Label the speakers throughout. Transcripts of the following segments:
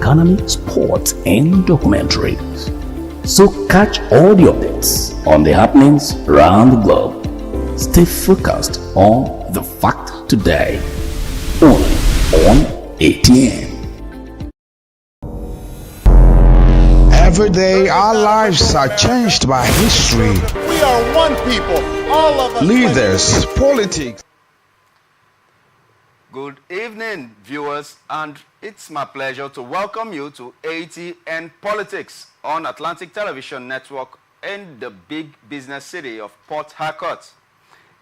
Speaker 1: economy, sports, and documentaries. So catch all the updates on the happenings around the globe. Stay focused on The Fact Today, only on ATN.
Speaker 2: Every day our lives are changed by history.
Speaker 3: We are one people, all of us.
Speaker 2: Leaders, politics.
Speaker 4: Good evening, viewers, and it's my pleasure to welcome you to ATN Politics on Atlantic Television Network in the big business city of Port Harcourt.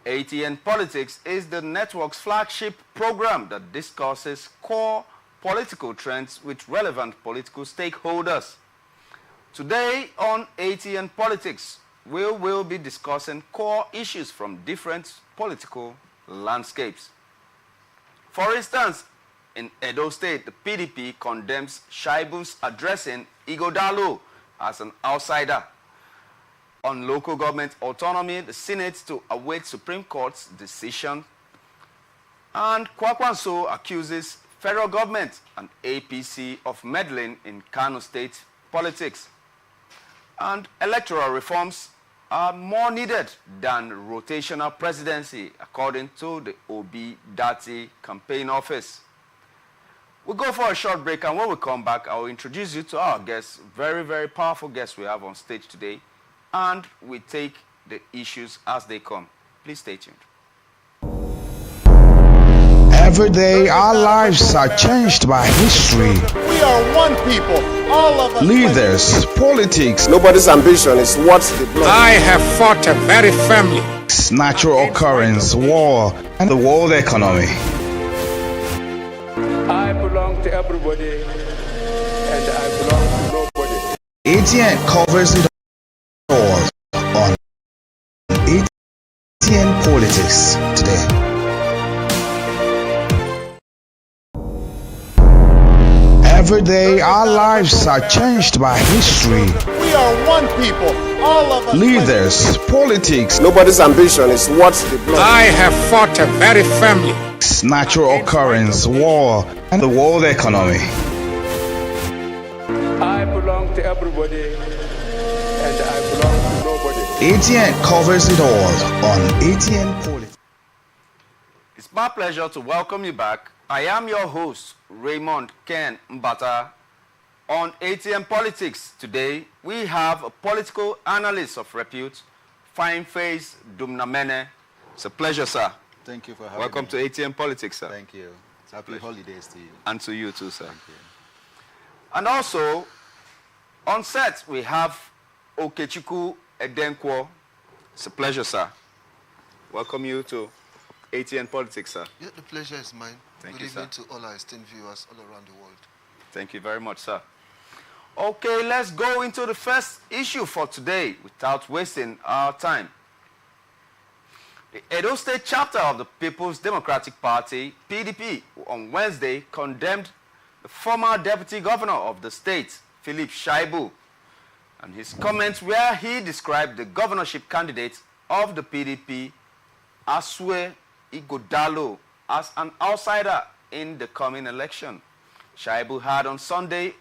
Speaker 4: ATN Politics is the network's flagship program that discusses core political trends with relevant political stakeholders. Today on ATN Politics, we will be discussing core issues from different political landscapes. For instance, in Edo State, the PDP condemns Shaibu's addressing Ighodalo as an outsider. On local government autonomy, the Senate to await Supreme Court's decision. And Kwakwanso accuses federal government and APC of meddling in Kano State politics. And electoral reforms are more needed than rotational presidency, according to the Obi Dati campaign office. We'll go for a short break, and when we come back, I'll introduce you to our guests, very, very powerful guests we have on stage today, and we take the issues as they come. Please stay tuned.
Speaker 2: Every day our lives are changed by history.
Speaker 3: We are one people, all of us.
Speaker 2: Leaders, politics.
Speaker 5: Nobody's ambition is what the blood.
Speaker 6: I have fought very firmly.
Speaker 2: Natural occurrence, war, and the world economy.
Speaker 6: I belong to everybody, and I belong to nobody.
Speaker 2: ATN covers it all on ATN Politics today. Every day our lives are changed by history.
Speaker 3: We are one people, all of us.
Speaker 2: Leaders, politics.
Speaker 5: Nobody's ambition is what the blood.
Speaker 6: I have fought very firmly.
Speaker 2: Natural occurrence, war, and the world economy.
Speaker 6: I belong to everybody, and I belong to nobody.
Speaker 2: ATN covers it all on ATN Politics.
Speaker 4: It's my pleasure to welcome you back. I am your host, Raymond Ken Mbata. On ATN Politics today, we have a political analyst of repute, Fine-Face Dumnamene. It's a pleasure, sir.
Speaker 7: Thank you for having
Speaker 4: Welcome
Speaker 7: me.
Speaker 4: to ATN Politics, sir.
Speaker 7: Thank you. Happy holidays to you.
Speaker 4: And to you too, sir.
Speaker 7: Thank you.
Speaker 4: And also, on set, we have Okechukwu Edenkwo. It's a pleasure, sir. Welcome you to ATN Politics, sir.
Speaker 8: Yeah, the pleasure is mine.
Speaker 4: Thank
Speaker 8: Good
Speaker 4: you,
Speaker 8: evening
Speaker 4: sir.
Speaker 8: to all our esteemed viewers all around the world.
Speaker 4: Thank you very much, sir. Okay, let's go into the first issue for today without wasting our time. The Edo State chapter of the People's Democratic Party, PDP, on Wednesday condemned the former deputy governor of the state, Philip Shaibu, and his comments where he described the governorship candidate of the PDP, Asue Ighodalo, as an outsider in the coming election. Shaibu had on Sunday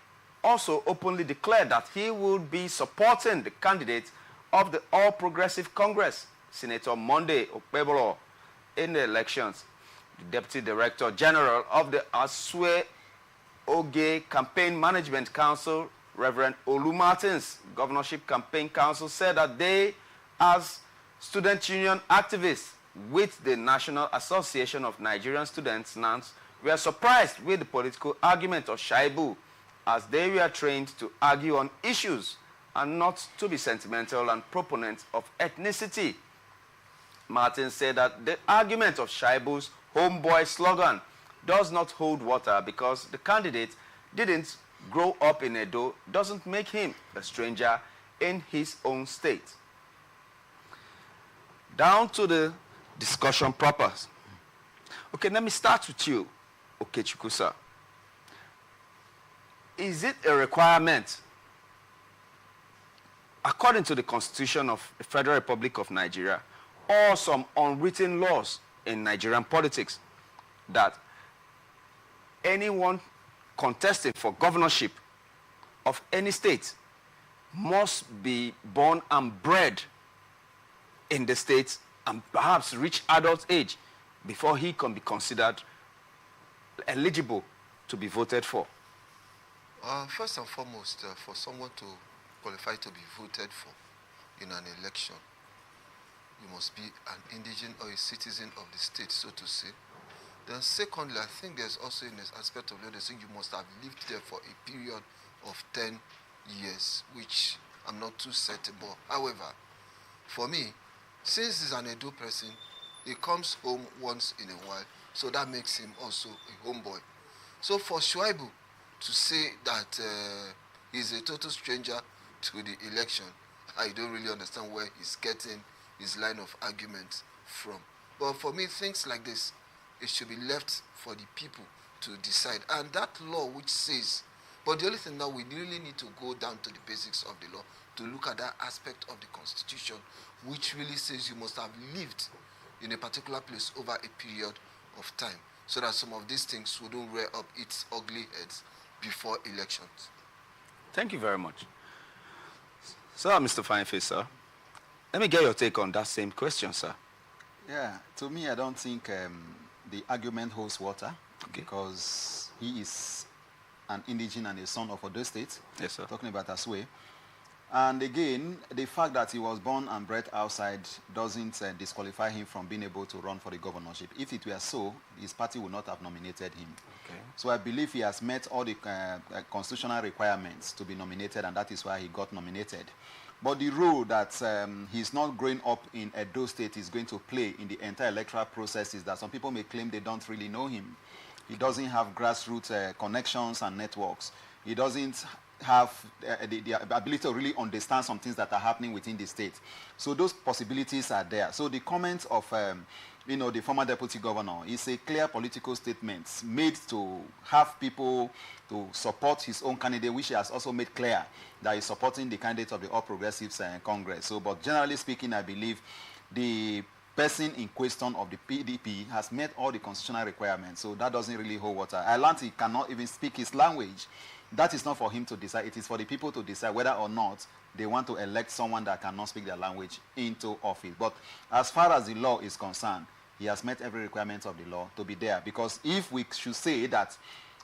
Speaker 4: also openly declared that he would be supporting the candidate of the All Progressive Congress, Senator Monday Okpebolo, in the elections. The Deputy Director General of the Asue Oge Campaign Management Council, Reverend Olu Martins, Governorship Campaign Council, said that they, as student union activists with the National Association of Nigerian Students, NANS, were surprised with the political argument of Shaibu, as they were trained to argue on issues and not to be sentimental and proponents of ethnicity. Martin said that the argument of Shaibu's homeboy slogan does not hold water because the candidate didn't grow up in Edo doesn't make him a stranger in his own state. Down to the discussion proper. Okay, let me start with you, Okechukwu, sir. Is it a requirement, according to the Constitution of the Federal Republic of Nigeria, or some unwritten laws in Nigerian politics, that anyone contesting for governorship of any state must be born and bred in the state and perhaps reach adult age before he can be considered eligible to be voted for?
Speaker 8: First and foremost, for someone to qualify to be voted for in an election, you must be an indigent or a citizen of the state, so to say. Then secondly, I think there's also in this aspect of law, they think you must have lived there for a period of 10 years, which I'm not too certain about. However, for me, since he's an Edo person, he comes home once in a while, so that makes him also a homeboy. So for Shuaibu to say that he's a total stranger to the election, I don't really understand where he's getting his line of argument from. But for me, things like this, it should be left for the people to decide. And that law which says, but the only thing now, we really need to go down to the basics of the law to look at that aspect of the Constitution, which really says you must have lived in a particular place over a period of time, so that some of these things wouldn't rear up its ugly heads before elections.
Speaker 4: Thank you very much. Sir, Mr. Fineface, sir, let me get your take on that same question, sir.
Speaker 7: Yeah, to me, I don't think the argument holds water, because he is an indigene and a son of Odo State.
Speaker 4: Yes, sir.
Speaker 7: Talking about Asue. And again, the fact that he was born and bred outside doesn't disqualify him from being able to run for the governorship. If it were so, his party would not have nominated him.
Speaker 4: Okay.
Speaker 7: So I believe he has met all the constitutional requirements to be nominated, and that is why he got nominated. But the role that he's not growing up in Edo State is going to play in the entire electoral process is that some people may claim they don't really know him. He doesn't have grassroots connections and networks. He doesn't have the ability to really understand some things that are happening within the state. So those possibilities are there. So the comment of the former deputy governor is a clear political statement made to have people to support his own candidate, which he has also made clear that he's supporting the candidate of the All Progressives Congress. So, but generally speaking, I believe the person in question of the PDP has met all the constitutional requirements, so that doesn't really hold water. I learned he cannot even speak his language. That is not for him to decide. It is for the people to decide whether or not they want to elect someone that cannot speak their language into office. But as far as the law is concerned, he has met every requirement of the law to be there. Because if we should say that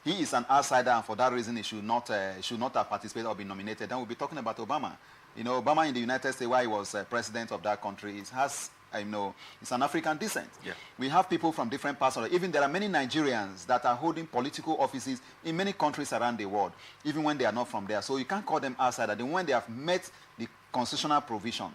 Speaker 7: he is an outsider and for that reason he should not have participated or been nominated, then we'll be talking about Obama. You know, Obama in the United States, while he was president of that country, it's an African descent. Yeah. We have people from different parts of it. Even there are many Nigerians that are holding political offices in many countries around the world, even when they are not from there. So you can't call them outsider. Then when they have met the constitutional provision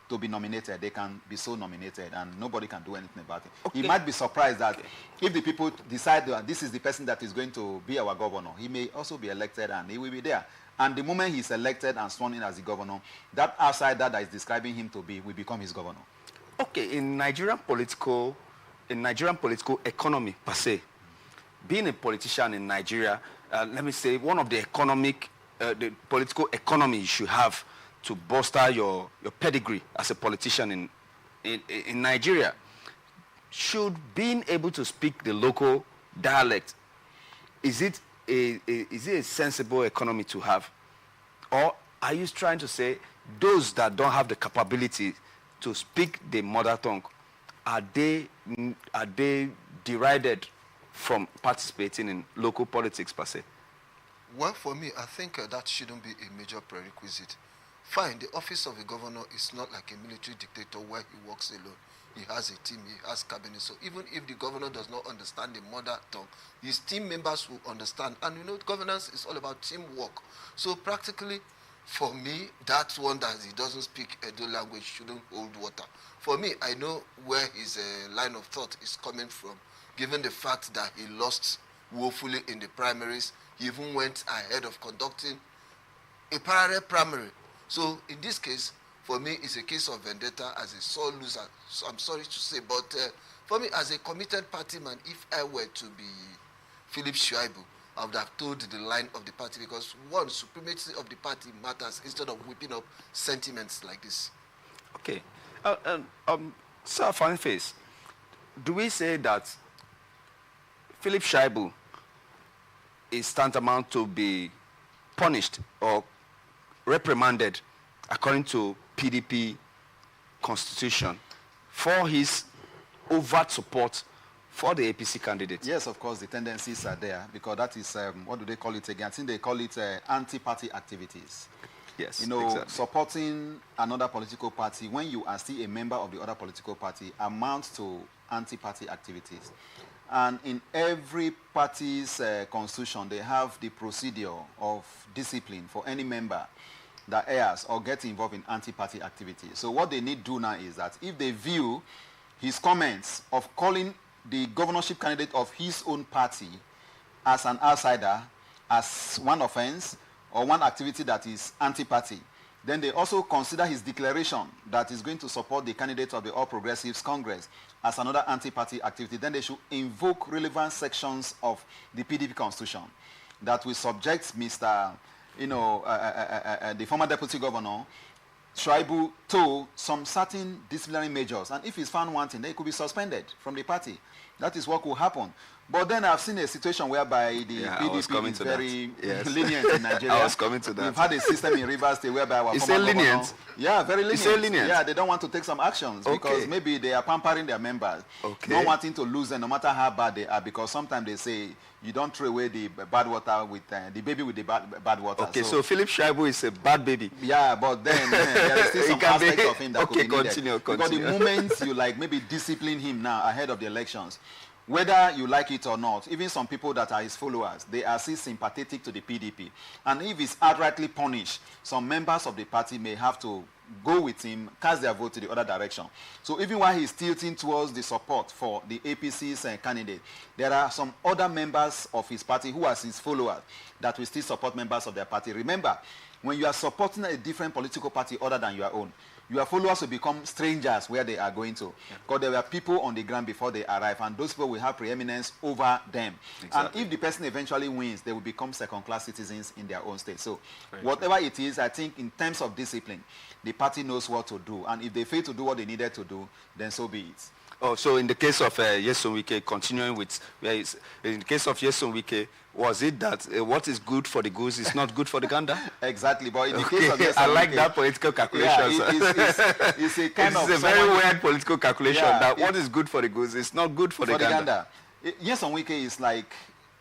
Speaker 7: to be nominated, they can be so nominated, and nobody can do anything about it. Okay. He might be surprised that if the people decide that this is the person that is going to be our governor, he may also be elected and he will be there. And the moment he's elected and sworn in as the governor, that outsider that is describing him to be will become his governor.
Speaker 4: Okay, in Nigerian political economy per se, being a politician in Nigeria, let me say one of the political economy you should have to bolster your pedigree as a politician in Nigeria, should being able to speak the local dialect, is it a sensible economy to have? Or are you trying to say those that don't have the capability to speak the mother tongue, are they derided from participating in local politics per se?
Speaker 8: Well, for me, I think that shouldn't be a major prerequisite. Fine, the office of a governor is not like a military dictator where he works alone. He has a team, he has cabinet. So even if the governor does not understand the mother tongue, his team members will understand. And you know, governance is all about teamwork. So practically, for me, that one that he doesn't speak Edo language shouldn't hold water. For me, I know where his line of thought is coming from, given the fact that he lost woefully in the primaries. He even went ahead of conducting a parallel primary. So in this case, for me, it's a case of vendetta as a sore loser. So I'm sorry to say, but for me, as a committed party man, if I were to be Philip Shuaibu, I would have told the line of the party, because one, supremacy of the party matters instead of whipping up sentiments like this.
Speaker 4: Okay. Sir Fineface, do we say that Philip Shuaibu is tantamount to be punished or reprimanded according to PDP constitution for his overt support for the APC candidate.
Speaker 7: Yes, of course, the tendencies are there because that is, what do they call it again? I think they call it anti-party activities.
Speaker 4: Yes,
Speaker 7: you know,
Speaker 4: exactly.
Speaker 7: supporting another political party when you are still a member of the other political party amounts to anti-party activities. And in every party's constitution, they have the procedure of discipline for any member that errs or gets involved in anti-party activities. So what they need to do now is that if they view his comments of calling the governorship candidate of his own party as an outsider, as one offense, or one activity that is anti-party, then they also consider his declaration that is going to support the candidate of the All Progressives Congress as another anti-party activity. Then they should invoke relevant sections of the PDP constitution that will subject Mr. The former deputy governor, Shaibu, to some certain disciplinary measures. And if he's found wanting, then he could be suspended from the party. That is what could happen. But then I've seen a situation whereby the PDP is very lenient in Nigeria.
Speaker 4: I was coming to that.
Speaker 7: We've had a system in Rivers State whereby our
Speaker 4: former governor... lenient?
Speaker 7: Yeah, very lenient.
Speaker 4: You say lenient?
Speaker 7: Yeah, they don't want to take some actions because maybe they are pampering their members. Not wanting to lose them no matter how bad they are, because sometimes they say you don't throw away the bad water with the baby with the bad water.
Speaker 4: Okay, so Philip Shaibu is a bad baby.
Speaker 7: Yeah, but then there is still some aspects of him that could be needed.
Speaker 4: Continue.
Speaker 7: Because the moment you maybe discipline him now ahead of the elections, whether you like it or not, even some people that are his followers, they are still sympathetic to the PDP. And if he's outrightly punished, some members of the party may have to go with him, cast their vote to the other direction. So even while he's tilting towards the support for the APC's candidate, there are some other members of his party who are his followers that will still support members of their party. Remember, when you are supporting a different political party other than your own, your followers will become strangers where they are going to. Because there were people on the ground before they arrive, and those people will have preeminence over them. Exactly. And if the person eventually wins, they will become second-class citizens in their own state. So whatever it is, I think in terms of discipline, the party knows what to do. And if they fail to do what they needed to do, then so be it.
Speaker 4: Oh, so in the case of Nyesom Wike, continuing with, in the case of Nyesom Wike, was it that what is good for the goose is not good for the gander?
Speaker 7: Exactly, but in the case of Nyesom
Speaker 4: I like that political calculation.
Speaker 7: Yeah, it's a kind of...
Speaker 4: It's a very weird political calculation that what is good for the goose is not good for the gander.
Speaker 7: Nyesom Wike is like,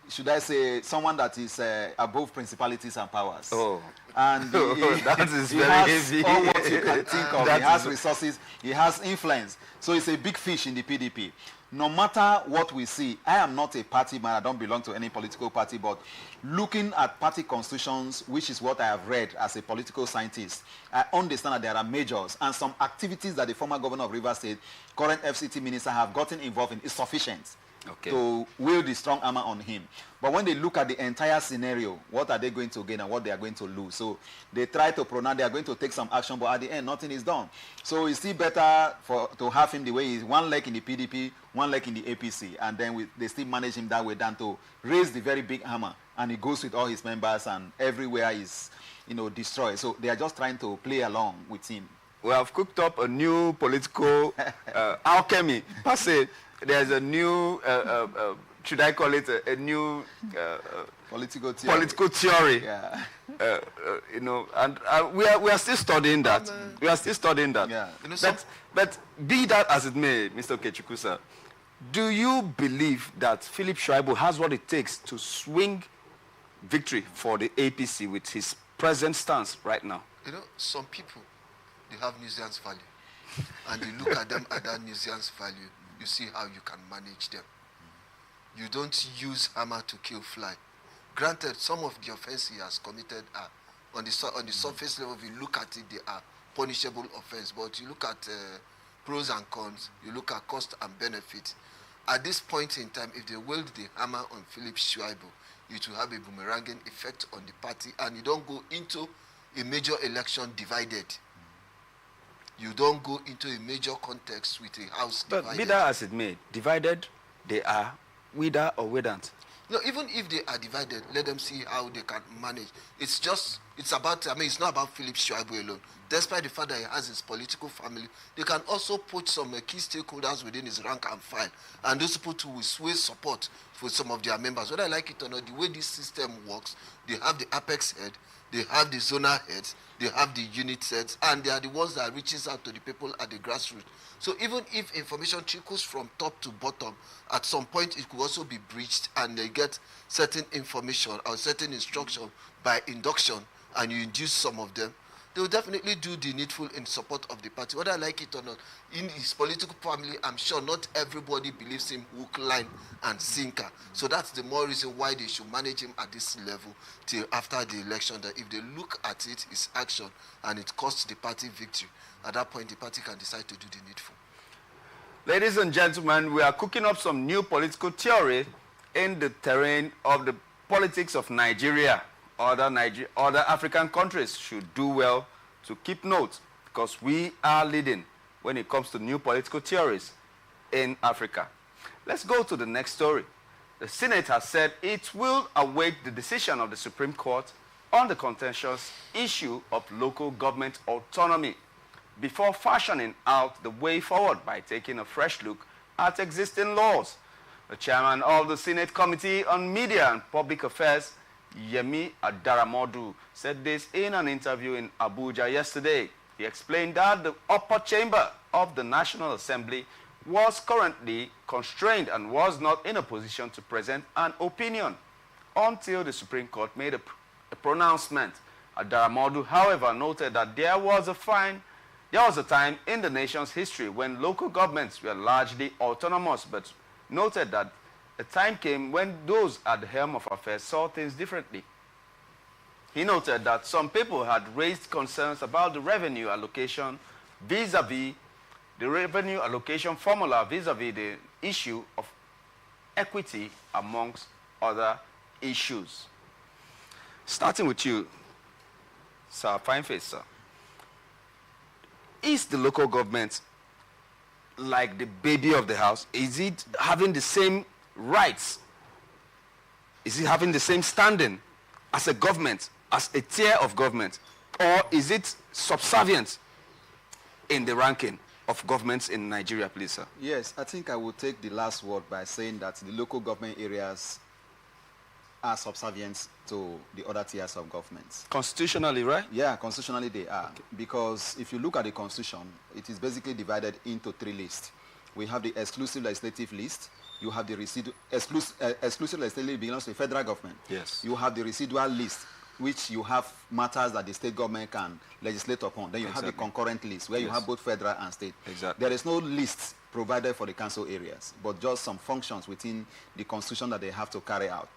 Speaker 7: should I say, someone that is above principalities and powers.
Speaker 4: Oh.
Speaker 7: And
Speaker 4: that is very heavy.
Speaker 7: All what you can think of. He has resources, he has influence. So it's a big fish in the PDP. No matter what we see, I am not a party man, I don't belong to any political party, but looking at party constitutions, which is what I have read as a political scientist, I understand that there are measures and some activities that the former governor of Rivers State, current FCT minister, have gotten involved in is sufficient to wield the strong armor on him. But when they look at the entire scenario, what are they going to gain and what they are going to lose? So they try to pronounce they are going to take some action, but at the end, nothing is done. So it's still better to have him the way he is, one leg in the PDP, one leg in the APC, and then they still manage him that way than to raise the very big hammer, and he goes with all his members, and everywhere is, destroyed. So they are just trying to play along with him.
Speaker 4: We have cooked up a new political alchemy, per se. There's a new, should I call it a new
Speaker 7: political theory?
Speaker 4: Political theory.
Speaker 7: Yeah.
Speaker 4: And we are still studying that. We are still studying that.
Speaker 7: Yeah.
Speaker 4: But be that as it may, Mr. Okechukwu, do you believe that Philip Shaibu has what it takes to swing victory for the APC with his present stance right now?
Speaker 8: Some people, they have nuisance value. And you look at them at that nuisance value, you see how you can manage them. You don't use hammer to kill fly. Granted, some of the offenses he has committed are, on the surface level, if you look at it, they are punishable offense. But you look at pros and cons, you look at cost and benefit. At this point in time, if they wield the hammer on Philip Shaibu, it will have a boomeranging effect on the party, and you don't go into a major election divided. You don't go into a major context with a house divided.
Speaker 4: But be that as it may, divided, they are whether or whether.
Speaker 8: No, even if they are divided, let them see how they can manage. It's about, it's not about Philip Shuaibu alone. Despite the fact that he has his political family, they can also put some key stakeholders within his rank and file, and those people too will sway support for some of their members. Whether I like it or not, the way this system works, they have the apex head, they have the zonal heads, they have the unit heads, and they are the ones that reaches out to the people at the grassroots. So even if information trickles from top to bottom, at some point it could also be breached, and they get certain information or certain instruction by induction, and you induce some of them, they will definitely do the needful in support of the party, whether I like it or not. In his political family, I'm sure not everybody believes him hook, line, and sinker. So that's the more reason why they should manage him at this level till after the election, that if they look at it, his action, and it costs the party victory, at that point the party can decide to do the needful.
Speaker 4: Ladies and gentlemen, we are cooking up some new political theory in the terrain of the politics of Nigeria. Other African countries should do well to keep note, because we are leading when it comes to new political theories in Africa. Let's go to the next story. The Senate has said it will await the decision of the Supreme Court on the contentious issue of local government autonomy before fashioning out the way forward by taking a fresh look at existing laws. The chairman of the Senate Committee on Media and Public Affairs, Yemi Adaramodu, said this in an interview in Abuja yesterday. He explained that the upper chamber of the National Assembly was currently constrained and was not in a position to present an opinion until the Supreme Court made a pronouncement. Adaramodu, however, noted that there was a time in the nation's history when local governments were largely autonomous, but noted that a time came when those at the helm of affairs saw things differently. He noted that some people had raised concerns about the revenue allocation vis-a-vis the revenue allocation formula vis-a-vis the issue of equity, amongst other issues. Starting with you, Sir Fineface, sir. Is the local government like the baby of the house? Is it having the same rights? Is it having the same standing as a government, as a tier of government? Or is it subservient in the ranking of governments in Nigeria, please, sir?
Speaker 7: Yes, I think I will take the last word by saying that the local government areas are subservient to the other tiers of governments.
Speaker 4: Constitutionally, right?
Speaker 7: Yeah, constitutionally they are. Okay. Because if you look at the constitution, it is basically divided into three lists. We have the exclusive legislative list. You have the exclusive legislative belongs to the federal government.
Speaker 4: Yes.
Speaker 7: You have the residual list, which you have matters that the state government can legislate upon. Then you have the concurrent list, where you have both federal and state.
Speaker 4: Exactly.
Speaker 7: There is no list provided for the council areas, but just some functions within the constitution that they have to carry out.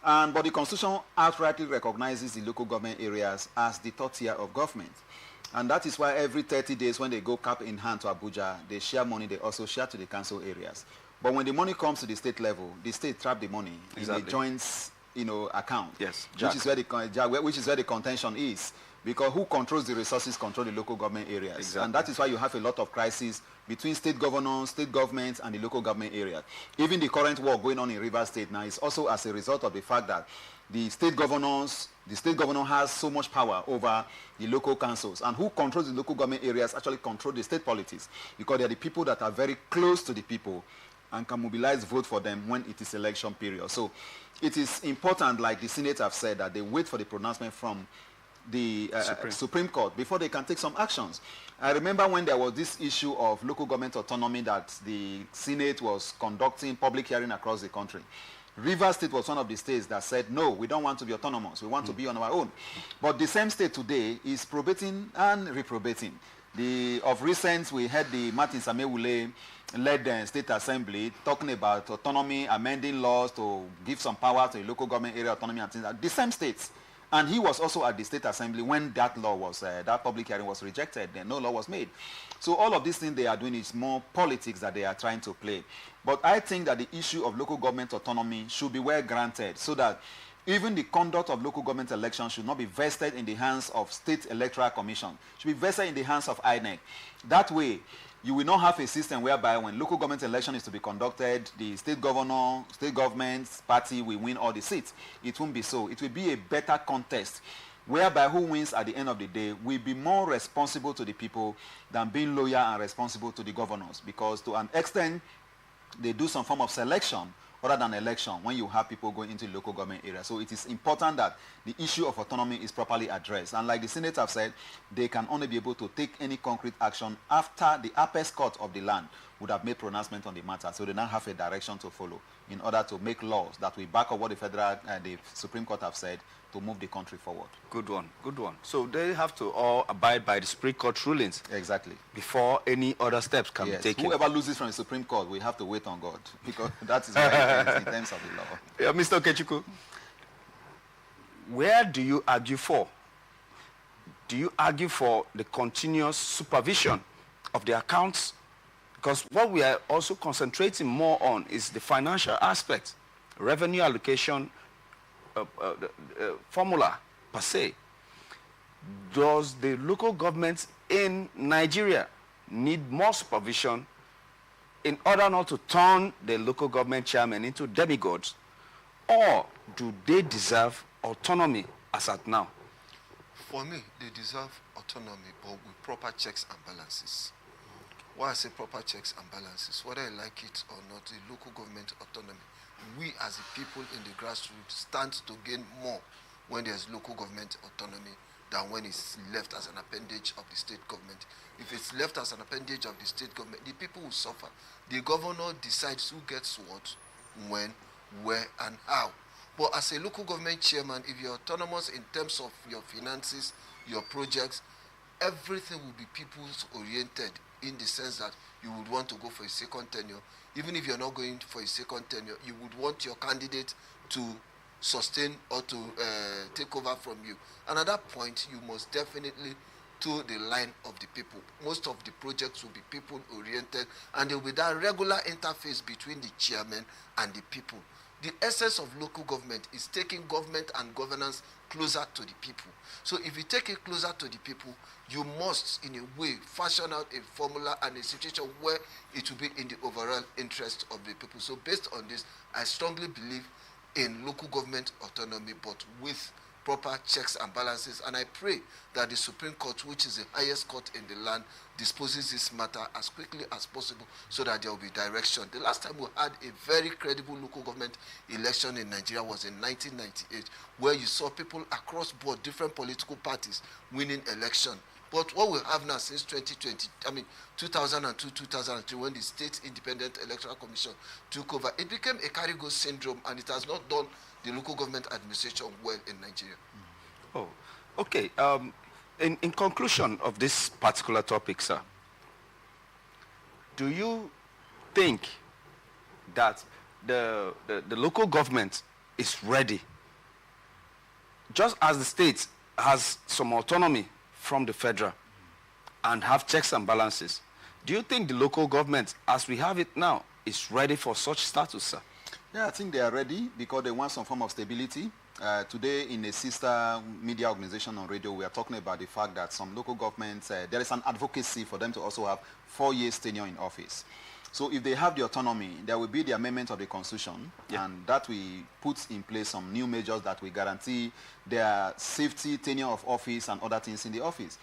Speaker 7: But the constitution outrightly recognizes the local government areas as the third tier of government. And that is why every 30 days when they go cap in hand to Abuja, they share money, they also share to the council areas. But when the money comes to the state level, the state trap the money in the joint, account.
Speaker 4: Yes,
Speaker 7: which is where the contention is. Because who controls the resources control the local government areas.
Speaker 4: Exactly.
Speaker 7: And that is why you have a lot of crises between state governors, state governments, and the local government areas. Even the current war going on in Rivers State now is also as a result of the fact that the state governor has so much power over the local councils. And who controls the local government areas actually control the state politics, because they are the people that are very close to the people and can mobilize vote for them when it is election period. So it is important, like the Senate have said, that they wait for the pronouncement from the Supreme Court before they can take some actions. I remember when there was this issue of local government autonomy that the Senate was conducting public hearing across the country. Rivers State was one of the states that said, no, we don't want to be autonomous. We want to be on our own. But the same state today is probating and reprobating. Of recent, we had the Martin Samewule led the State Assembly talking about autonomy, amending laws to give some power to the local government area autonomy and things like that. The same states. And he was also at the State Assembly when that law was, that public hearing was rejected, then no law was made. So all of these things they are doing is more politics that they are trying to play. But I think that the issue of local government autonomy should be well granted, so that even the conduct of local government elections should not be vested in the hands of State Electoral Commission. It should be vested in the hands of INEC. That way, you will not have a system whereby when local government election is to be conducted, the state governor, state government's party will win all the seats. It won't be so. It will be a better contest whereby who wins at the end of the day will be more responsible to the people than being loyal and responsible to the governors, because to an extent they do some form of selection other than election when you have people going into the local government area. So it is important that the issue of autonomy is properly addressed. And like the Senate have said, they can only be able to take any concrete action after the apex court of the land would have made pronouncement on the matter. So they now have a direction to follow in order to make laws that will back up what the Supreme Court have said to move the country forward.
Speaker 4: Good one, good one. So they have to all abide by the Supreme Court rulings.
Speaker 7: Exactly.
Speaker 4: Before any other steps can be taken.
Speaker 7: Whoever loses from the Supreme Court, we have to wait on God, because that is what it is in terms of the law.
Speaker 4: Yeah, Mr. Okechukwu, where do you argue for? Do you argue for the continuous supervision of the accounts? Because what we are also concentrating more on is the financial aspect, revenue allocation formula per se. Does the local government in Nigeria need more supervision in order not to turn the local government chairman into demigods, or do they deserve autonomy as at now?
Speaker 8: For me, they deserve autonomy, but with proper checks and balances. Why I say proper checks and balances, whether I like it or not, the local government autonomy, we as the people in the grassroots stand to gain more when there's local government autonomy than when it's left as an appendage of the state government. If it's left as an appendage of the state government, the people will suffer. The governor decides who gets what, when, where, and how. But as a local government chairman, if you're autonomous in terms of your finances, your projects, everything will be people's oriented, in the sense that you would want to go for a second tenure. Even if you're not going for a second tenure, you would want your candidate to sustain or to take over from you. And at that point, you must definitely toe the line of the people. Most of the projects will be people-oriented, and there will be that regular interface between the chairman and the people. The essence of local government is taking government and governance closer to the people. So if you take it closer to the people, you must, in a way, fashion out a formula and a situation where it will be in the overall interest of the people. So based on this, I strongly believe in local government autonomy, but with proper checks and balances. And I pray that the Supreme Court, which is the highest court in the land, disposes this matter as quickly as possible so that there will be direction. The last time we had a very credible local government election in Nigeria was in 1998, where you saw people across board, different political parties winning election. But what we have now since 2020, 2002, 2003, when the State Independent Electoral Commission took over, it became a carry-go syndrome, and it has not done the local government administration well in Nigeria.
Speaker 4: Oh, okay. In conclusion of this particular topic, sir, do you think that the local government is ready, just as the state has some autonomy from the federal and have checks and balances? Do you think the local government, as we have it now, is ready for such status, sir?
Speaker 7: Yeah, I think they are ready because they want some form of stability. Today, in a sister media organization on radio, we are talking about the fact that some local governments, there is an advocacy for them to also have 4 years tenure in office. So if they have the autonomy, there will be the amendment of the constitution, and that will put in place some new measures that will guarantee their safety, tenure of office, and other things in the office.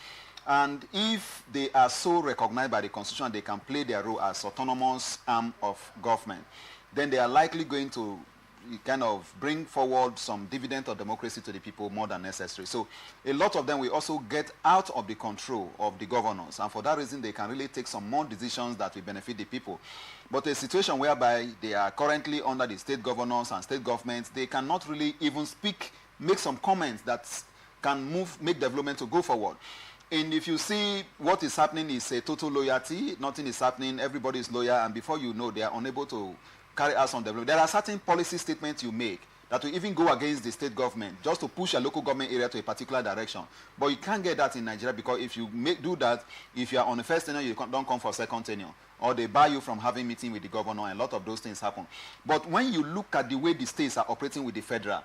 Speaker 7: And if they are so recognized by the constitution, they can play their role as autonomous arm of government, then they are likely going to kind of bring forward some dividend of democracy to the people more than necessary. So a lot of them will also get out of the control of the governors, and for that reason they can really take some more decisions that will benefit the people. But a situation whereby they are currently under the state governors and state governments, they cannot really even speak, make some comments that can make development to go forward. And if you see what is happening is a total loyalty, nothing is happening, everybody is loyal, and before you know, they are unable to carry out some development. There are certain policy statements you make that will even go against the state government just to push a local government area to a particular direction. But you can't get that in Nigeria, because if you do that, if you are on the first tenure, you don't come for second tenure, or they bar you from having meeting with the governor, and a lot of those things happen. But when you look at the way the states are operating with the federal,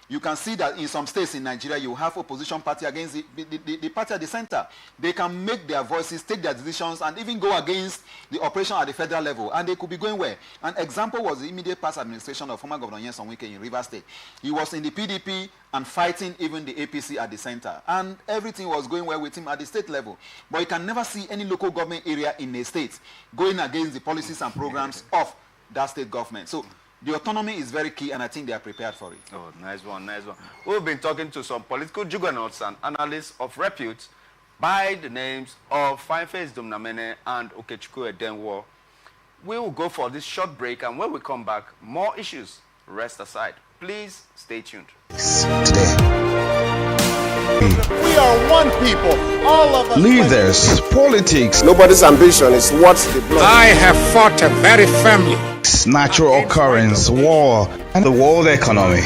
Speaker 7: You can see that in some states in Nigeria, you have opposition party against the party at the center. They can make their voices, take their decisions, and even go against the operation at the federal level. And they could be going where? An example was the immediate past administration of former Governor Nyesom Wike in Rivers State. He was in the PDP and fighting even the APC at the center. And everything was going well with him at the state level. But you can never see any local government area in a state going against the policies and programs of that state government. So the autonomy is very key, and I think they are prepared for it.
Speaker 4: Oh, nice one, nice one. We've been talking to some political juggernauts and analysts of repute by the names of Fineface Dumnamene and Okechukwu Edenwo. We will go for this short break, and when we come back, more issues rest aside. Please stay tuned.
Speaker 3: We are one people, all of us.
Speaker 2: Leaders, politics,
Speaker 5: Nobody's ambition is what they block.
Speaker 9: I have fought very firmly.
Speaker 2: natural occurrence, war, and the world economy.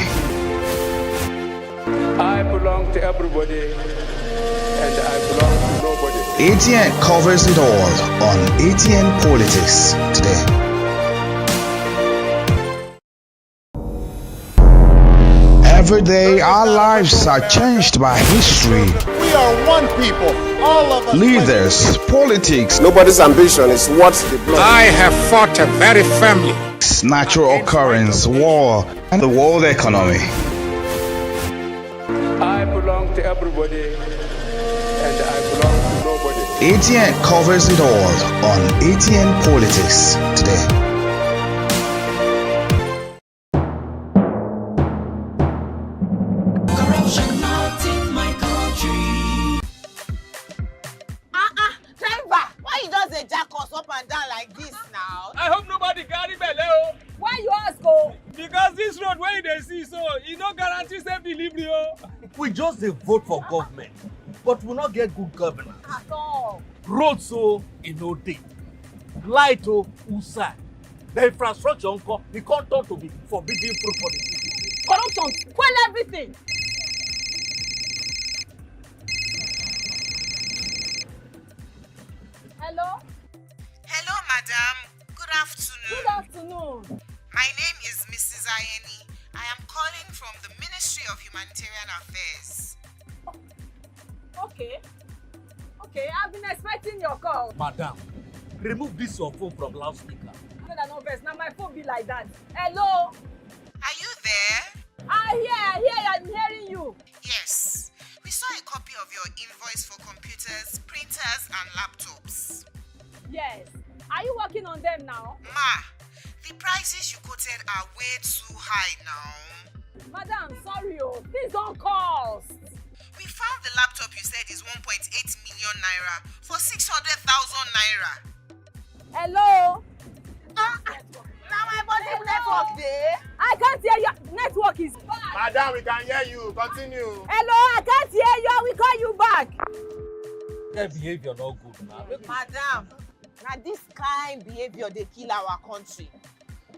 Speaker 6: I belong to everybody, and I belong to nobody.
Speaker 2: ATN covers it all on ATN Politics today. Every day, our lives are changed by history.
Speaker 3: We are one people, all of us.
Speaker 2: Leaders, politics,
Speaker 5: Nobody's ambition is what they block.
Speaker 9: I have fought very firmly.
Speaker 2: natural occurrence, war, and the world economy.
Speaker 6: I belong to everybody, and I belong to nobody.
Speaker 2: ATN covers it all on ATN Politics today.
Speaker 10: Driver, why you just dey jack us up and down like this now?
Speaker 11: I hope nobody carry belle.
Speaker 10: Why you ask oh?
Speaker 11: Because this road where you dey see so, e no guarantee safe delivery o.
Speaker 12: We just dey vote for government, but we no get good governance.
Speaker 10: At all.
Speaker 12: Road so e no dey, light o usai, the infrastructure nko e come turn to be forbidden fruit for the city.
Speaker 10: Corruption, spoil everything. Hello?
Speaker 13: Hello, madam. Good afternoon.
Speaker 10: Good afternoon.
Speaker 13: My name is Mrs. Ayeni. I am calling from the Ministry of Humanitarian Affairs.
Speaker 10: Okay. Okay, I've been expecting your call.
Speaker 12: Madam, remove this your phone from loudspeaker.
Speaker 10: No vex, now my phone be like that. Hello?
Speaker 13: Are you there?
Speaker 10: I hear, I'm hearing you.
Speaker 13: Yes. We saw a copy of your invoice for computers, printers, and laptops.
Speaker 10: Yes. Are you working on them now?
Speaker 13: Ma, the prices you quoted are way too high now.
Speaker 10: Madam, sorry please don't cost.
Speaker 13: We found the laptop you said is 1.8 million naira for 600,000 naira.
Speaker 10: Hello?
Speaker 13: Now my body network there.
Speaker 10: I can't hear you. Network is bad.
Speaker 3: Madam, we can hear you. Continue.
Speaker 10: Hello, I can't hear you. We call you back.
Speaker 12: That behavior no good now.
Speaker 13: Madam, now this kind behavior they kill our country.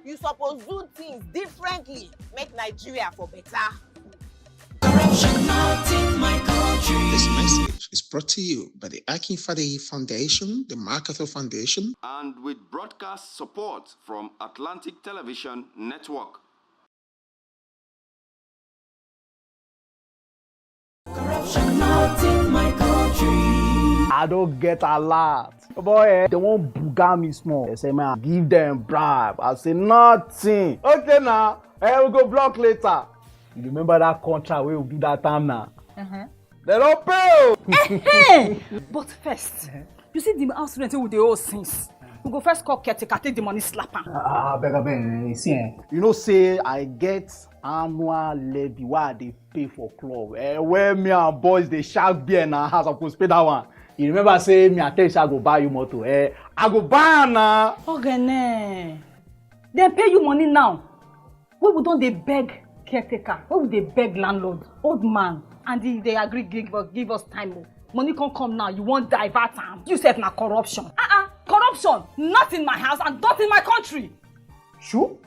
Speaker 13: You suppose do things differently, make Nigeria for better.
Speaker 14: Corruption not in my country. This message is brought to you by the Akin Fadeyi Foundation, the MacArthur Foundation,
Speaker 4: And with broadcast support from Atlantic Television Network.
Speaker 14: corruption not in my country.
Speaker 15: I don't get a lot. Boy, they won't booga me small. They say, man, give them bribe. I say, nothing. Okay, now, we'll go block later. You remember that contract where we do that time now? They don't pay.
Speaker 10: But first, you see the house rent with the old since. We go first call caretaker, take the money, slap him.
Speaker 15: Beg, see, you know, say I get annual levy why they pay for club. Where me and boys they shark beer in our house, I could pay that one. You remember say me and tell you I go buy you motor. I go buy now.
Speaker 10: Okay, they pay you money now. Why we don't they beg caretaker? Why would they beg landlord, old man, and they agree give us time? Money can't come now. You won't divert time. You said na corruption. Corruption, not in my house and not in my country.
Speaker 15: Sure?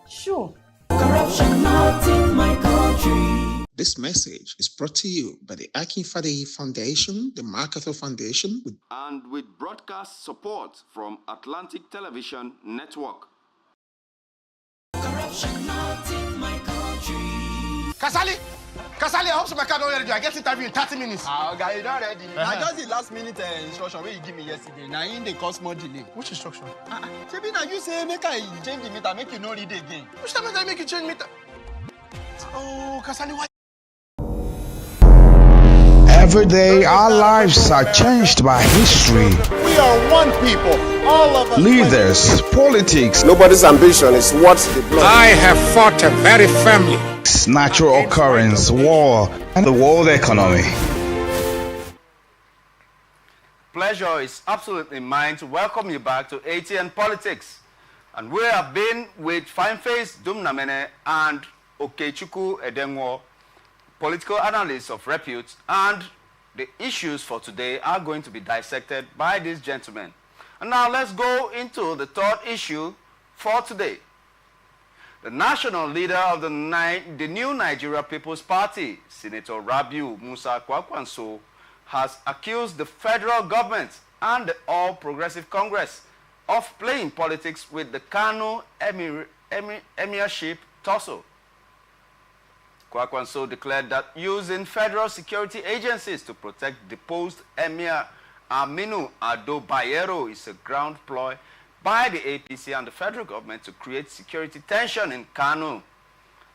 Speaker 10: Sure.
Speaker 14: Corruption not in my country. This message is brought to you by the Akin Fadeyi Foundation, the MacArthur Foundation,
Speaker 4: And with broadcast support from Atlantic Television Network.
Speaker 14: corruption not in my country.
Speaker 3: Kasali! Kasali, I hope so my car don't ready. I get interview in 30 minutes.
Speaker 16: Okay, you don't ready. Now just the last minute instruction where you give me yesterday. Now in the cause more delay.
Speaker 3: Which instruction?
Speaker 16: Maybe now you say make I change the meter, make you no read again.
Speaker 3: Which time did I make you change meter? Oh, Kasali, why?
Speaker 2: Every day, our lives are changed by history.
Speaker 3: We are one people. All of us.
Speaker 2: Leaders, politics.
Speaker 5: Nobody's ambition is what they block.
Speaker 9: I have fought a very family.
Speaker 2: Natural occurrence, war, and the world economy.
Speaker 4: Pleasure is absolutely mine to welcome you back to ATN Politics. And we have been with Fineface Dumnamene and Okechukwu Edenwo, political analysts of repute, and the issues for today are going to be dissected by these gentlemen. And now let's go into the third issue for today. The national leader of the new Nigeria People's Party, Senator Rabiu Musa Kwankwaso, has accused the federal government and the All Progressive Congress of playing politics with the Kano Emirship tussle. Kwankwaso declared that using federal security agencies to protect deposed Emir Aminu Ado Bayero is a ground ploy by the APC and the federal government to create security tension in Kano.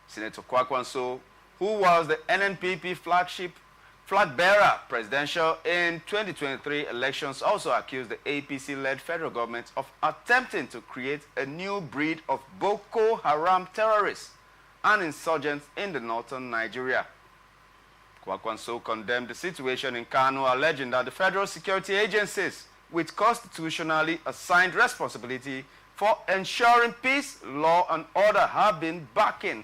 Speaker 4: Senator Kwankwaso, who was the NNPP flag bearer presidential in 2023 elections, also accused the APC-led federal government of attempting to create a new breed of Boko Haram terrorists and insurgents in the northern Nigeria. Kwankwaso condemned the situation in Kano, alleging that the federal security agencies, with constitutionally assigned responsibility for ensuring peace, law, and order, have been backing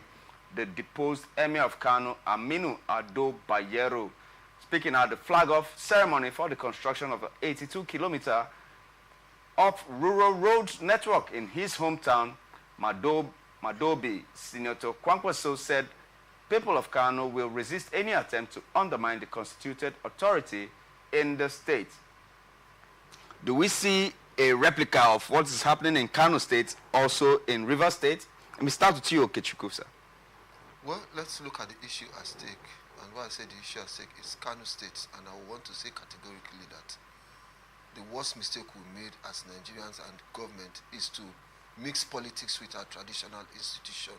Speaker 4: the deposed Emir of Kano, Aminu Ado Bayero. Speaking at the flag-off ceremony for the construction of an 82-kilometer of rural road network in his hometown, Madobi, Senator Kwankwaso said people of Kano will resist any attempt to undermine the constituted authority in the state. Do we see a replica of what is happening in Kano State also in River State? Let me start with you, Okechukwu, sir.
Speaker 8: Well, let's look at the issue at stake. And why I say the issue at stake is Kano State. And I want to say categorically that the worst mistake we made as Nigerians and government is to mix politics with our traditional institution.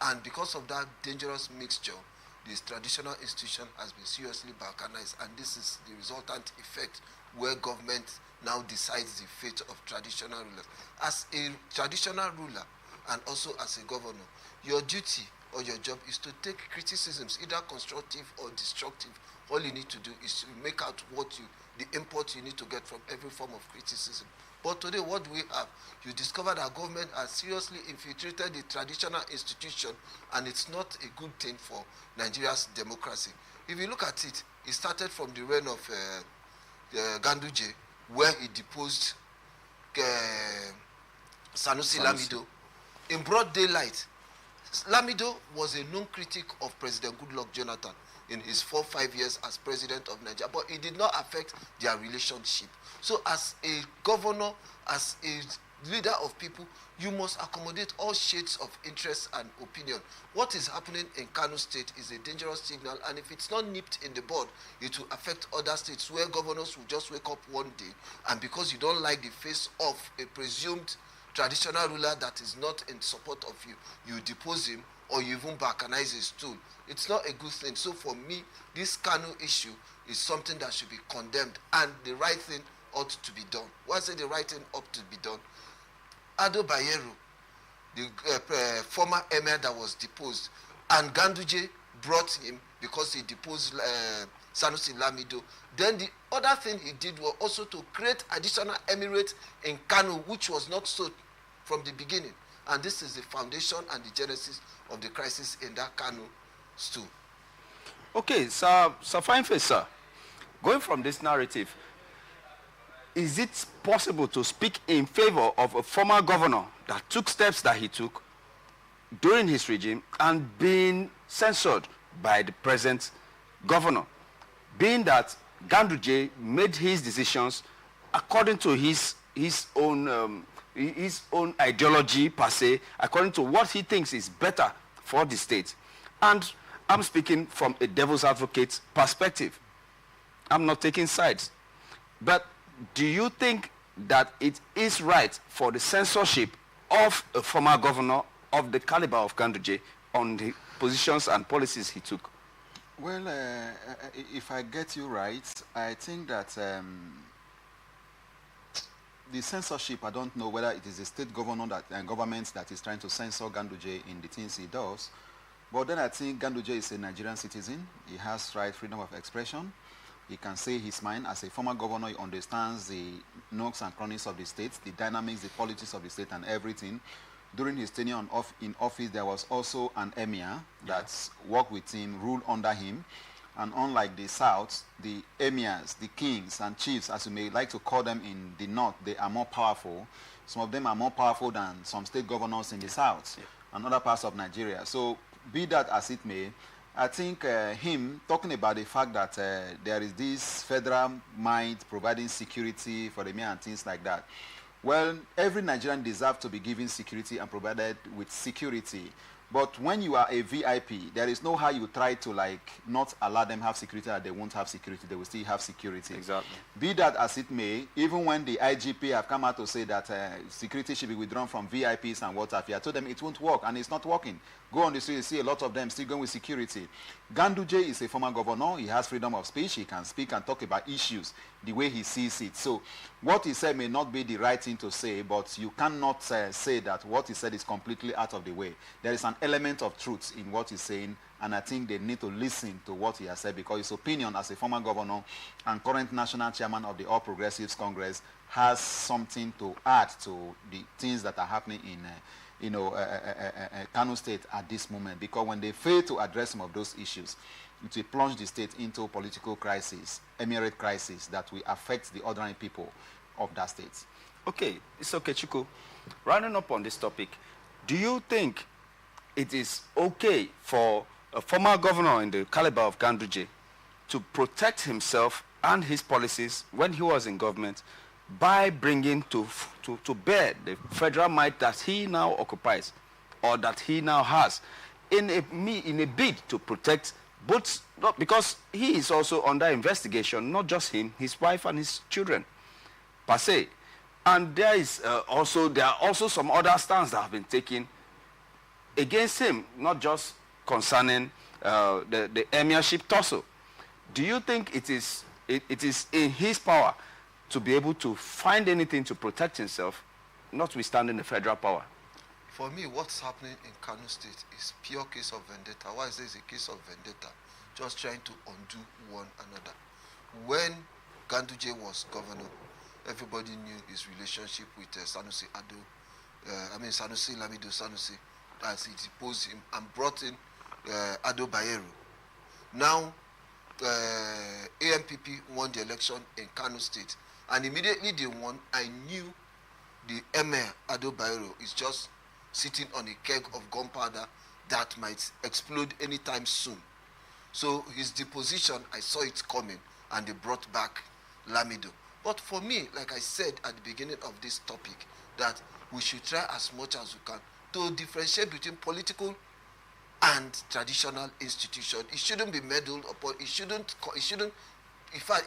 Speaker 8: And because of that dangerous mixture, this traditional institution has been seriously balkanized. And this is the resultant effect where government now decides the fate of traditional rulers. As a traditional ruler and also as a governor, your duty or your job is to take criticisms, either constructive or destructive. All you need to do is to make out the import you need to get from every form of criticism. But today, what do we have? You discover that government has seriously infiltrated the traditional institution, and it's not a good thing for Nigeria's democracy. If you look at it, it started from the reign of Ganduje, where he deposed Sanusi Lamido in broad daylight. Lamido was a known critic of President Goodluck Jonathan in his 4-5 years as president of Nigeria, but it did not affect their relationship. So as a governor, as a leader of people, you must accommodate all shades of interest and opinion. What is happening in Kano State is a dangerous signal, and if it's not nipped in the bud, it will affect other states where governors will just wake up one day, and because you don't like the face of a presumed traditional ruler that is not in support of you, you depose him or you even balkanize his stool. It's not a good thing. So for me, this Kano issue is something that should be condemned, and the right thing ought to be done. Why I say the right thing ought to be done? Ado Bayero, the former emir that was deposed, and Ganduje brought him because he deposed Sanusi Lamido. Then the other thing he did was also to create additional emirates in Kano, which was not so from the beginning. And this is the foundation and the genesis of the crisis in that Kano stew.
Speaker 4: Okay, Sir Fineface, sir. Going from this narrative, is it possible to speak in favor of a former governor that took steps that he took during his regime and being censored by the present governor, being that Ganduje made his decisions according to his own ideology per se, according to what he thinks is better for the state? And I'm speaking from a devil's advocate perspective. I'm not taking sides. But do you think that it is right for the censorship of a former governor of the caliber of Ganduje on the positions and policies he took?
Speaker 7: Well, if I get you right, I think that the censorship, I don't know whether it is the state governor that, government that is trying to censor Ganduje in the things he does. But then I think Ganduje is a Nigerian citizen. He has freedom of expression. He can say his mind. As a former governor, he understands the nooks and crannies of the state, the dynamics, the politics of the state and everything. During his tenure in office, there was also an emir that worked with him, ruled under him. And unlike the South, the emirs, the kings and chiefs, as you may like to call them in the North, they are more powerful. Some of them are more powerful than some state governors in the South and other parts of Nigeria. So be that as it may, I think him talking about the fact that there is this federal might providing security for the emir and things like that. Well, every Nigerian deserves to be given security and provided with security. But when you are a VIP, there is no how you try to not allow them have security that they won't have security. They will still have security.
Speaker 4: Exactly.
Speaker 7: Be that as it may, even when the IGP have come out to say that security should be withdrawn from VIPs and what have you, I told them it won't work, and it's not working. Go on the street, you see a lot of them still going with security. Ganduje is a former governor. He has freedom of speech. He can speak and talk about issues the way he sees it. So what he said may not be the right thing to say, but you cannot say that what he said is completely out of the way. There is an element of truth in what he's saying, and I think they need to listen to what he has said, because his opinion as a former governor and current national chairman of the All Progressives Congress has something to add to the things that are happening in Kano State at this moment, because when they fail to address some of those issues, it will plunge the state into a political crisis, emirate crisis, that will affect the ordinary people of that state.
Speaker 4: Okay, it's okay, Chiku. Rounding up on this topic, do you think it is okay for a former governor in the caliber of Ganduje to protect himself and his policies when he was in government by bringing to bear the federal might that he now occupies, or that he now has, in a bid to protect both, because he is also under investigation, not just him, his wife and his children, per se. And there are also some other stands that have been taken against him, not just concerning the emirship tussle. Do you think it is in his power to be able to find anything to protect himself, notwithstanding the federal power?
Speaker 8: For me, what's happening in Kano State is pure case of vendetta. Why is this a case of vendetta? Just trying to undo one another. When Ganduje was governor, everybody knew his relationship with Sanusi Lamido Sanusi, as he deposed him and brought in Ado Bayero. Now, AMPP won the election in Kano State, and immediately they won, I knew the Emir Ado Bayero is just sitting on a keg of gunpowder that might explode anytime soon. So his deposition, I saw it coming, and they brought back Lamido. But for me, like I said at the beginning of this topic, that we should try as much as we can to differentiate between political and traditional institution. It shouldn't be meddled upon. In fact,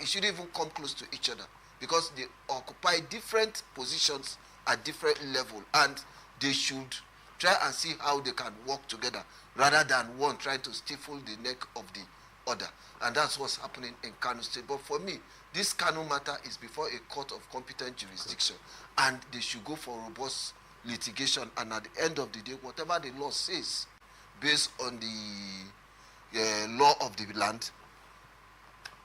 Speaker 8: it shouldn't even come close to each other, because they occupy different positions at different level, and they should try and see how they can work together, rather than one trying to stifle the neck of the other. And that's what's happening in Kano State. But for me, this Kano matter is before a court of competent jurisdiction, and they should go for robust litigation, and at the end of the day, whatever the law says, based on the law of the land,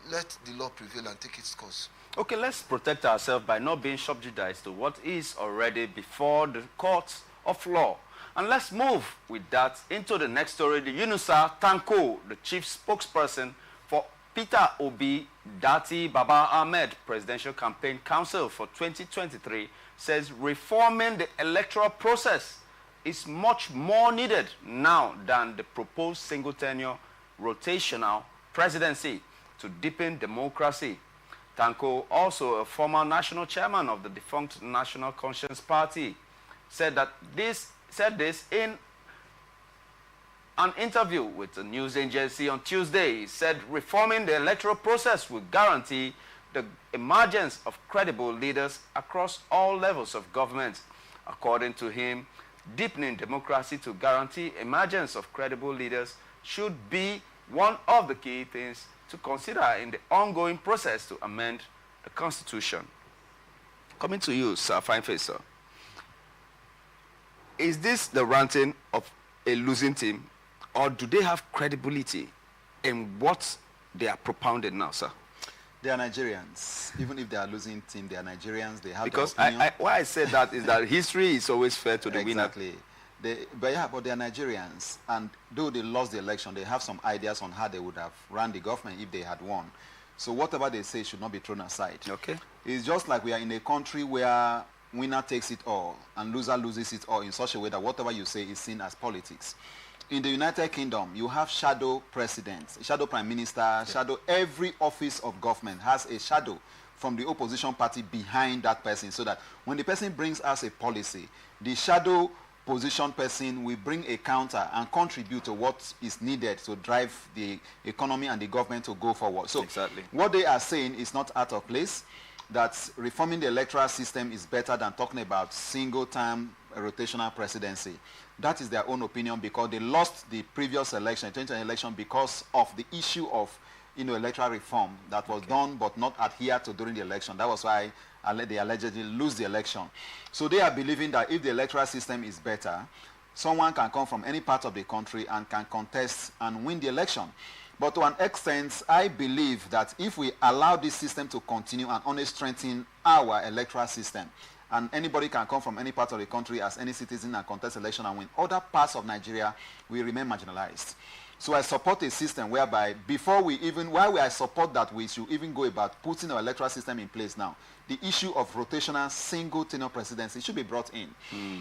Speaker 8: let the law prevail and take its course.
Speaker 4: Okay, let's protect ourselves by not being subjudiced to what is already before the courts of law. And let's move with that into the next story. The Yunusa Tanko, the chief spokesperson for Peter Obi Dati Baba Ahmed Presidential Campaign Council for 2023, says reforming the electoral process is much more needed now than the proposed single tenure rotational presidency to deepen democracy. Tanko, also a former national chairman of the defunct National Conscience Party, said this in an interview with the news agency on Tuesday, he said reforming the electoral process will guarantee the emergence of credible leaders across all levels of government. According to him, deepening democracy to guarantee emergence of credible leaders should be one of the key things to consider in the ongoing process to amend the Constitution. Coming to you, Sir Fineface, sir. Is this the ranting of a losing team, or do they have credibility in what they are propounding now, sir?
Speaker 7: They are Nigerians. Even if they are losing team, they are Nigerians. They have
Speaker 4: because
Speaker 7: their opinion.
Speaker 4: why I said that is that history is always fair to the winner.
Speaker 7: Exactly. But they are Nigerians, and though they lost the election, they have some ideas on how they would have run the government if they had won. So whatever they say should not be thrown aside.
Speaker 4: Okay.
Speaker 7: It's just like we are in a country where winner takes it all and loser loses it all in such a way that whatever you say is seen as politics. In the United Kingdom, you have shadow presidents, shadow prime minister, shadow, every office of government has a shadow from the opposition party behind that person, so that when the person brings us a policy, the shadow position person will bring a counter and contribute to what is needed to drive the economy and the government to go forward. So what they are saying is not out of place, that reforming the electoral system is better than talking about single-term rotational presidency. That is their own opinion, because they lost the previous election, 2020 election, because of the issue of electoral reform that was done but not adhered to during the election. That was why they allegedly lose the election. So they are believing that if the electoral system is better, someone can come from any part of the country and can contest and win the election. But to an extent, I believe that if we allow this system to continue and only strengthen our electoral system, and anybody can come from any part of the country as any citizen and contest election and win, other parts of Nigeria will remain marginalized. So I support a system whereby I support that we should even go about putting our electoral system in place now, the issue of rotational single tenure presidency should be brought in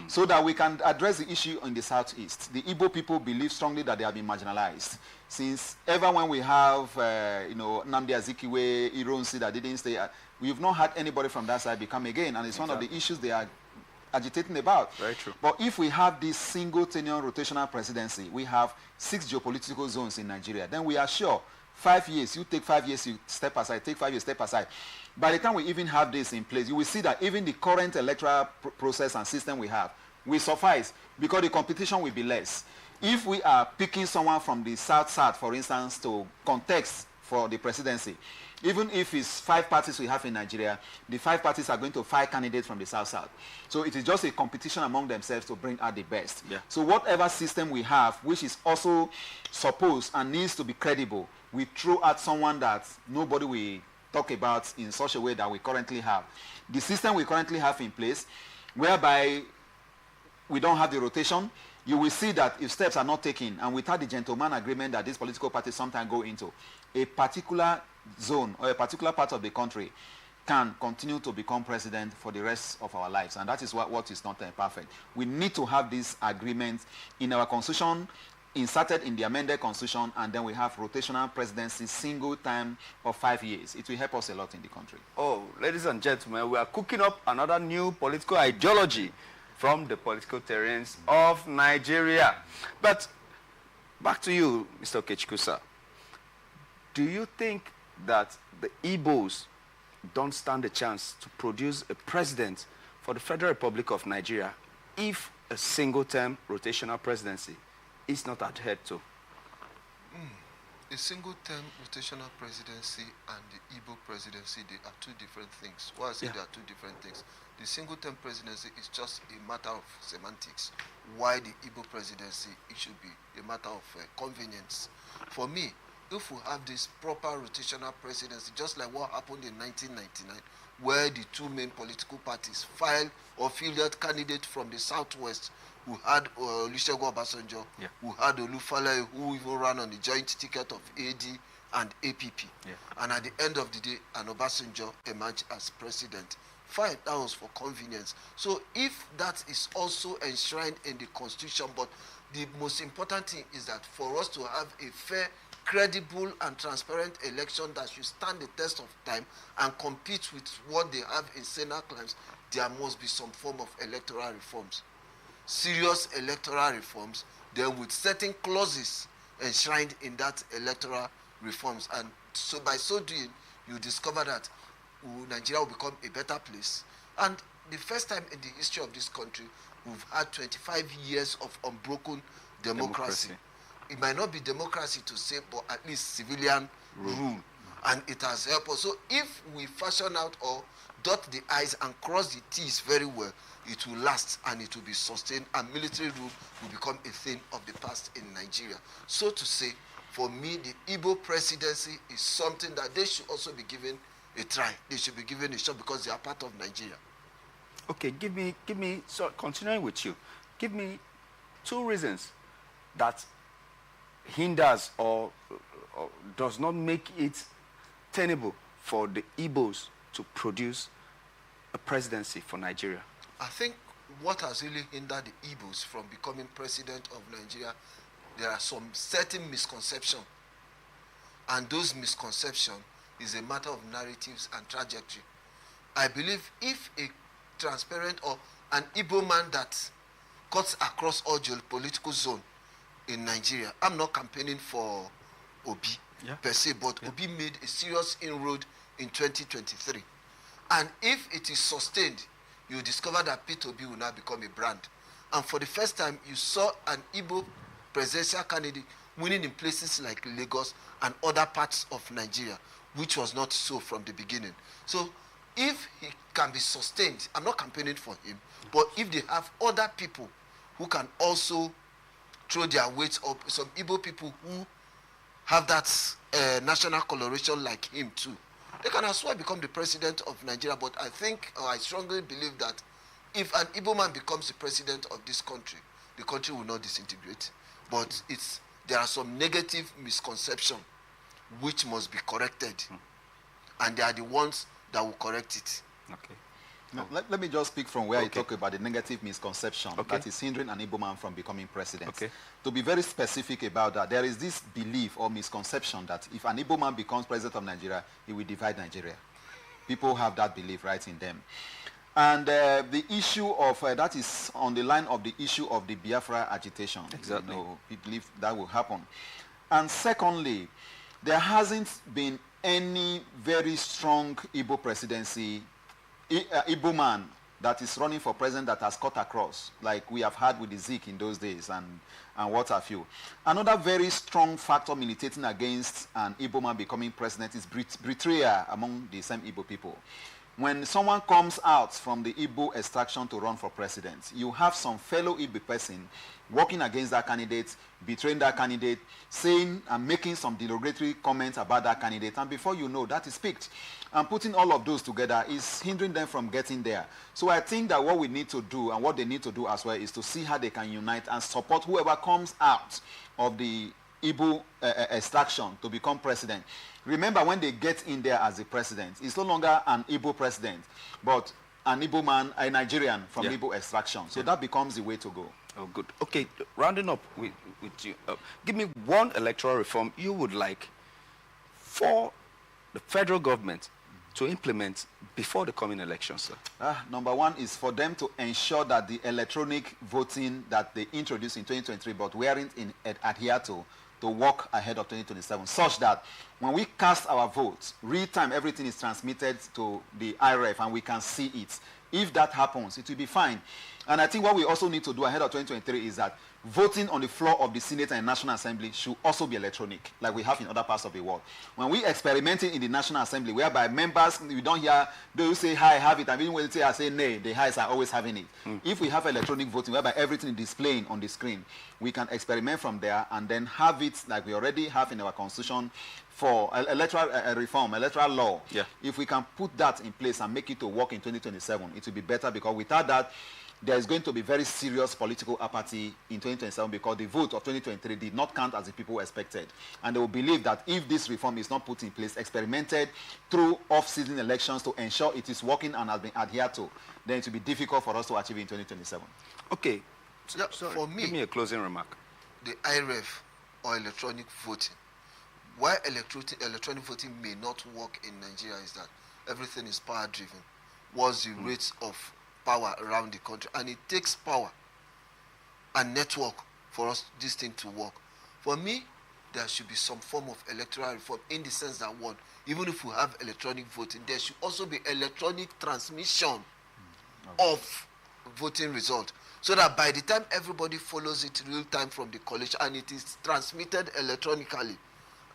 Speaker 7: so that we can address the issue in the southeast. The Igbo people believe strongly that they have been marginalized. Since ever when we have, Nnamdi Azikiwe, Ironsi that didn't stay, we've not had anybody from that side become again, and it's one of the issues they are agitating about.
Speaker 4: Very true.
Speaker 7: But if we have this single tenure rotational presidency, we have 6 geopolitical zones in Nigeria, then we are sure 5 years, you take 5 years, you step aside, take 5 years, step aside. By the time we even have this in place, you will see that even the current electoral process and system we have will suffice, because the competition will be less. If we are picking someone from the South, for instance, to contest for the presidency, even if it's 5 parties we have in Nigeria, the 5 parties are going to 5 candidates from the South. So it is just a competition among themselves to bring out the best.
Speaker 4: Yeah.
Speaker 7: So whatever system we have, which is also supposed and needs to be credible, we throw out someone that nobody will talk about in such a way that we currently have. The system we currently have in place, whereby we don't have the rotation, you will see that if steps are not taken, and without the gentleman agreement that these political parties sometimes go into, a particular zone or a particular part of the country can continue to become president for the rest of our lives. And that is what is not perfect. We need to have this agreement in our constitution, inserted in the amended constitution, and then we have rotational presidency, single time of 5 years. It will help us a lot in the country.
Speaker 4: Oh, ladies and gentlemen, we are cooking up another new political ideology from the political terrains of Nigeria. But back to you, Mr. Okechukwu, sir. Do you think that the Igbos don't stand a chance to produce a president for the Federal Republic of Nigeria if a single-term rotational presidency is not adhered to?
Speaker 8: A single-term rotational presidency and the Igbo presidency, they are 2 different things. Why I say they are 2 different things? The single-term presidency is just a matter of semantics. Why the Igbo presidency, it should be a matter of convenience. For me, if we have this proper rotational presidency, just like what happened in 1999, where the 2 main political parties filed or fielded candidates from the southwest, who had Olusegun Obasanjo, who had Olufale, who even ran on the joint ticket of AD and APP. And at the end of the day, an Obasanjo emerged as president. Fine, that was for convenience. So if that is also enshrined in the constitution, but the most important thing is that for us to have a fair, credible and transparent election that should stand the test of time and compete with what they have in Senate claims, there must be some form of electoral reforms. Serious electoral reforms then with certain clauses enshrined in that electoral reforms. And so by so doing, you discover that Nigeria will become a better place. And the first time in the history of this country, we've had 25 years of unbroken democracy. It might not be democracy to say, but at least civilian rule. And it has helped us. So if we fashion out or dot the I's and cross the T's very well, it will last and it will be sustained, and military rule will become a thing of the past in Nigeria. So to say, for me, the Igbo presidency is something that they should also be given a try. They should be given a shot because they are part of Nigeria.
Speaker 4: Okay, give me, so continuing with you, give me 2 reasons that hinders or does not make it tenable for the Igbos to produce a presidency for Nigeria.
Speaker 8: I think what has really hindered the Igbos from becoming president of Nigeria, there are some certain misconceptions. And those misconceptions is a matter of narratives and trajectory. I believe if a transparent or an Igbo man that cuts across all geopolitical zone in Nigeria, I'm not campaigning for Obi per se, but Obi made a serious inroad in 2023. And if it is sustained, you discover that Peter Obi will now become a brand. And for the first time, you saw an Igbo presidential candidate winning in places like Lagos and other parts of Nigeria, which was not so from the beginning. So if he can be sustained, I'm not campaigning for him, but if they have other people who can also throw their weight up, some Igbo people who have that national coloration like him too, they can as well become the president of Nigeria. But I think, or I strongly believe that if an Igbo man becomes the president of this country, the country will not disintegrate. But there are some negative misconceptions which must be corrected. And they are the ones that will correct it.
Speaker 4: Okay.
Speaker 7: Now, let me just speak from where I talk about the negative misconception that is hindering an Igbo man from becoming president. To be very specific about that, there is this belief or misconception that if an Igbo man becomes president of Nigeria, he will divide Nigeria. People have that belief right in them. And the issue of, that is on the line of the issue of the Biafra agitation. Exactly. You know, we believe that will happen. And secondly, there hasn't been any very strong Igbo presidency, Igbo man that is running for president that has cut across, like we have had with the Zik in those days and what have you. Another very strong factor militating against an Igbo man becoming president is betrayal among the same Igbo people. When someone comes out from the Igbo extraction to run for president, you have some fellow Igbo person working against that candidate, betraying that candidate, saying and making some derogatory comments about that candidate, and before you know, that is picked. And putting all of those together is hindering them from getting there. So I think that what we need to do, and what they need to do as well, is to see how they can unite and support whoever comes out of the Igbo extraction to become president. Remember, when they get in there as the president, it's no longer an Igbo president, but an Igbo man, a Nigerian from Igbo extraction. So that becomes the way to go.
Speaker 4: Oh, good. Okay, rounding up with you. Give me one electoral reform you would like for the federal government to implement before the coming elections, sir.
Speaker 7: Number one is for them to ensure that the electronic voting that they introduced in 2023 but weren't adhered to work ahead of 2027, such that when we cast our votes, real time, everything is transmitted to the IRF and we can see it. If that happens, it will be fine. And I think what we also need to do ahead of 2023 is that voting on the floor of the Senate and National Assembly should also be electronic, like we have in other parts of the world. When we experimenting in the National Assembly, whereby members, we don't hear, they say, hi, have it, and even when they say, I say, nay, the highs are always having it. If we have electronic voting, whereby everything is displaying on the screen, we can experiment from there and then have it like we already have in our Constitution for electoral reform, electoral law. If we can put that in place and make it to work in 2027, it will be better, because without that, there is going to be very serious political apathy in 2027, because the vote of 2023 did not count as the people expected. And they will believe that if this reform is not put in place, experimented through off-season elections to ensure it is working and has been adhered to, then it will be difficult for us to achieve in 2027.
Speaker 4: Okay.
Speaker 8: So for me,
Speaker 4: give me a closing remark.
Speaker 8: The IRF or electronic voting, why electronic voting may not work in Nigeria is that everything is power-driven. What's the rate of power around the country? And it takes power and network for us this thing to work. For me, there should be some form of electoral reform in the sense that what, even if we have electronic voting, there should also be electronic transmission of voting result, so that by the time everybody follows it real time from the college and it is transmitted electronically,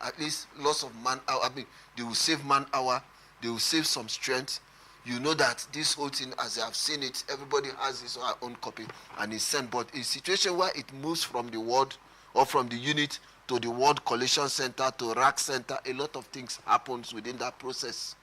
Speaker 8: at least loss of man hour. I mean, they will save man hour, they will save some strength. You know that this whole thing, as I have seen it, everybody has his own copy and is sent. But in a situation where it moves from the ward or from the unit to the ward collation center to rack center, a lot of things happens within that process.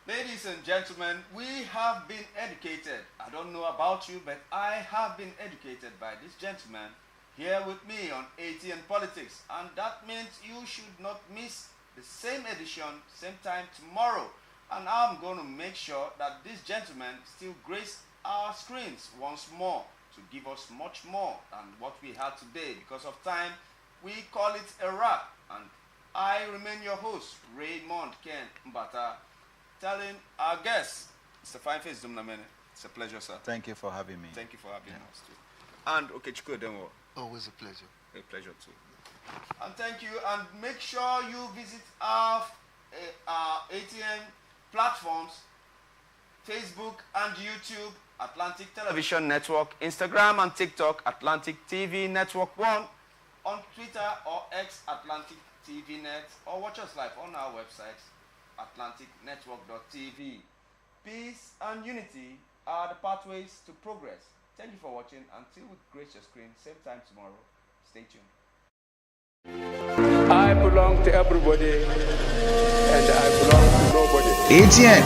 Speaker 4: Ladies and gentlemen, we have been educated. I don't know about you, but I have been educated by this gentleman here with me on ATN Politics. And that means you should not miss the same edition, same time tomorrow. And I'm going to make sure that this gentleman still grace our screens once more to give us much more than what we had today. Because of time, we call it a wrap. And I remain your host, Raymond Ken Mbata, telling our guests, Mr. Fineface Dumnamene, it's a pleasure, sir.
Speaker 7: Thank you for having me.
Speaker 4: Thank you for having us too. And Okechukwu Odenwo.
Speaker 8: Always a pleasure.
Speaker 4: A pleasure too. And thank you, and make sure you visit our ATN platforms, Facebook and YouTube, Atlantic Television Network, Instagram and TikTok, Atlantic TV Network 1, on Twitter or X, Atlantic TV Net, or watch us live on our website, atlanticnetwork.tv. Peace and unity are the pathways to progress. Thank you for watching. Until we grace your screen, same time tomorrow. Stay tuned.
Speaker 6: I belong to everybody, and I belong to nobody.
Speaker 2: ATN